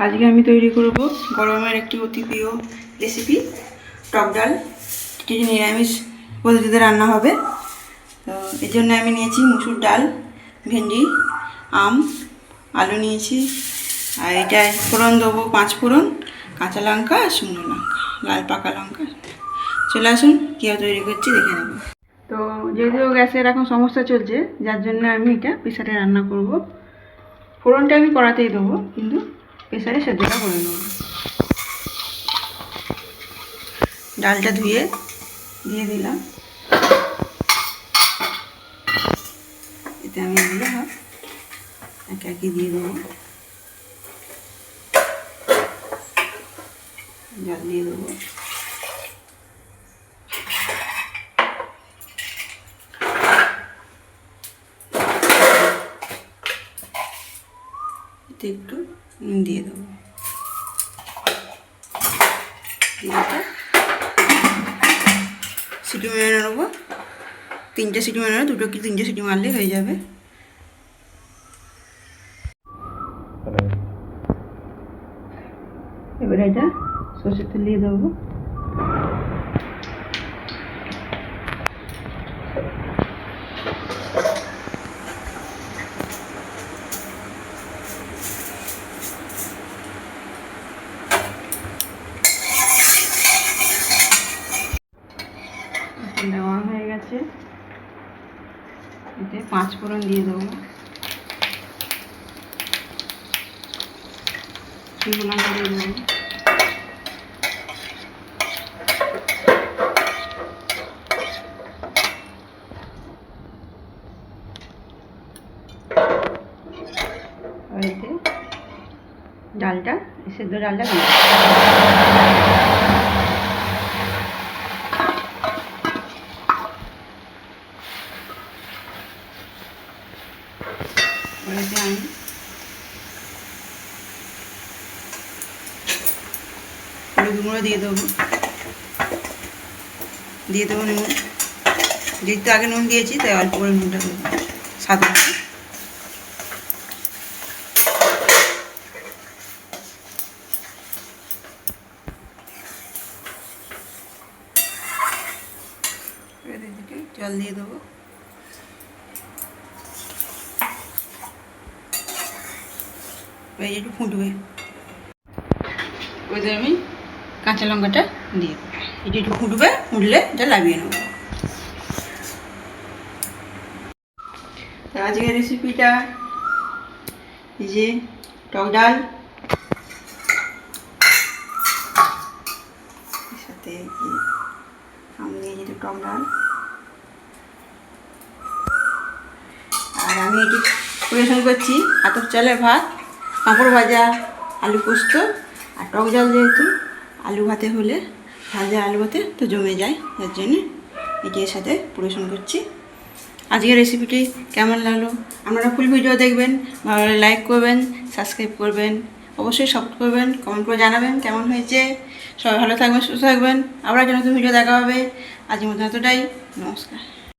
আজকে আমি তৈরি করব গরমের একটি অতি প্রিয় রেসিপি টক ডাল। কিছু নিরামিষ পদ্ধতিতে রান্না হবে। তো এর জন্য আমি নিয়েছি মুসুর ডাল, ভেন্ডি, আম, আলু নিয়েছি। আর এটায় ফোড়ন দেবো 5 ফোড়ন, কাঁচা লঙ্কা আর শুকনো লঙ্কা, লাল পাকা লঙ্কা। চলে আসুন কীভাবে তৈরি করছি দেখে নেব। তো যেহেতু গ্যাসের এখন সমস্যা চলছে, যার জন্য আমি এটা প্রেসারে রান্না করব। ফোড়নটা আমি কড়াতেই দেবো, কিন্তু প্রেসারে সেদ্ধটা করে নেব। ডালটা ধুয়ে দিয়ে দিলাম। এতে আমি এগুলো একে একে দিয়ে দেবো। জল দিয়ে দেবো। এতে একটু নুন দিয়ে দেবো। সিটি মেরে নেবো। 3টে সিটি মেরে নেবো, 2টো কি 3টে সিটি মারলে হয়ে যাবে। এবারে এটা সরষের তেল দিয়ে দেবো। গরম হয়ে গেছে, এতে 5 ফোড়ন দিয়ে দেবো। শুকনো লঙ্কা দিয়ে দেবো। আর এতে ডালটা, সেদ্ধ ডালটা দিয়ে দেবো। এতে আমি হলুদ গুঁড়ো দিয়ে দেবো। নুন, যেহেতু আগে নুন দিয়েছি তাই অল্প করে নুনটা দেবো, স্বাদ মতো। জল দিয়ে দেবো। একটু ফুটবে, ওই আমি কাঁচা লঙ্কাটা দিয়ে দেবো। এটা একটু ফুটবে, ফুটলে এটা লাভিয়ে নেব। আজকের রেসিপিটা এই যে টক ডাল, সাথে আম নিয়ে যেটা টক ডাল। আর আমি এটি পরিবেশন করছি আতপ চালের ভাত, পাঁপড় ভাজা, আলু পোস্ত আর টক ডাল। যেহেতু আলু ভাতে হলে ভাজা আলু ভাতে তো জমে যায়, যার জন্য এটি এর সাথে পরিবেশন করছি। আজকের রেসিপিটি কেমন লাগলো আপনারা ফুল ভিডিও দেখবেন, ভালো লাগলে লাইক করবেন, সাবস্ক্রাইব করবেন, অবশ্যই সাপোর্ট করবেন, কমেন্ট করে জানাবেন কেমন হয়েছে। সবাই ভালো থাকবেন, সুস্থ থাকবেন। আবার একটা নতুন ভিডিও দেখা হবে। আজকের মতো এতটাই, নমস্কার।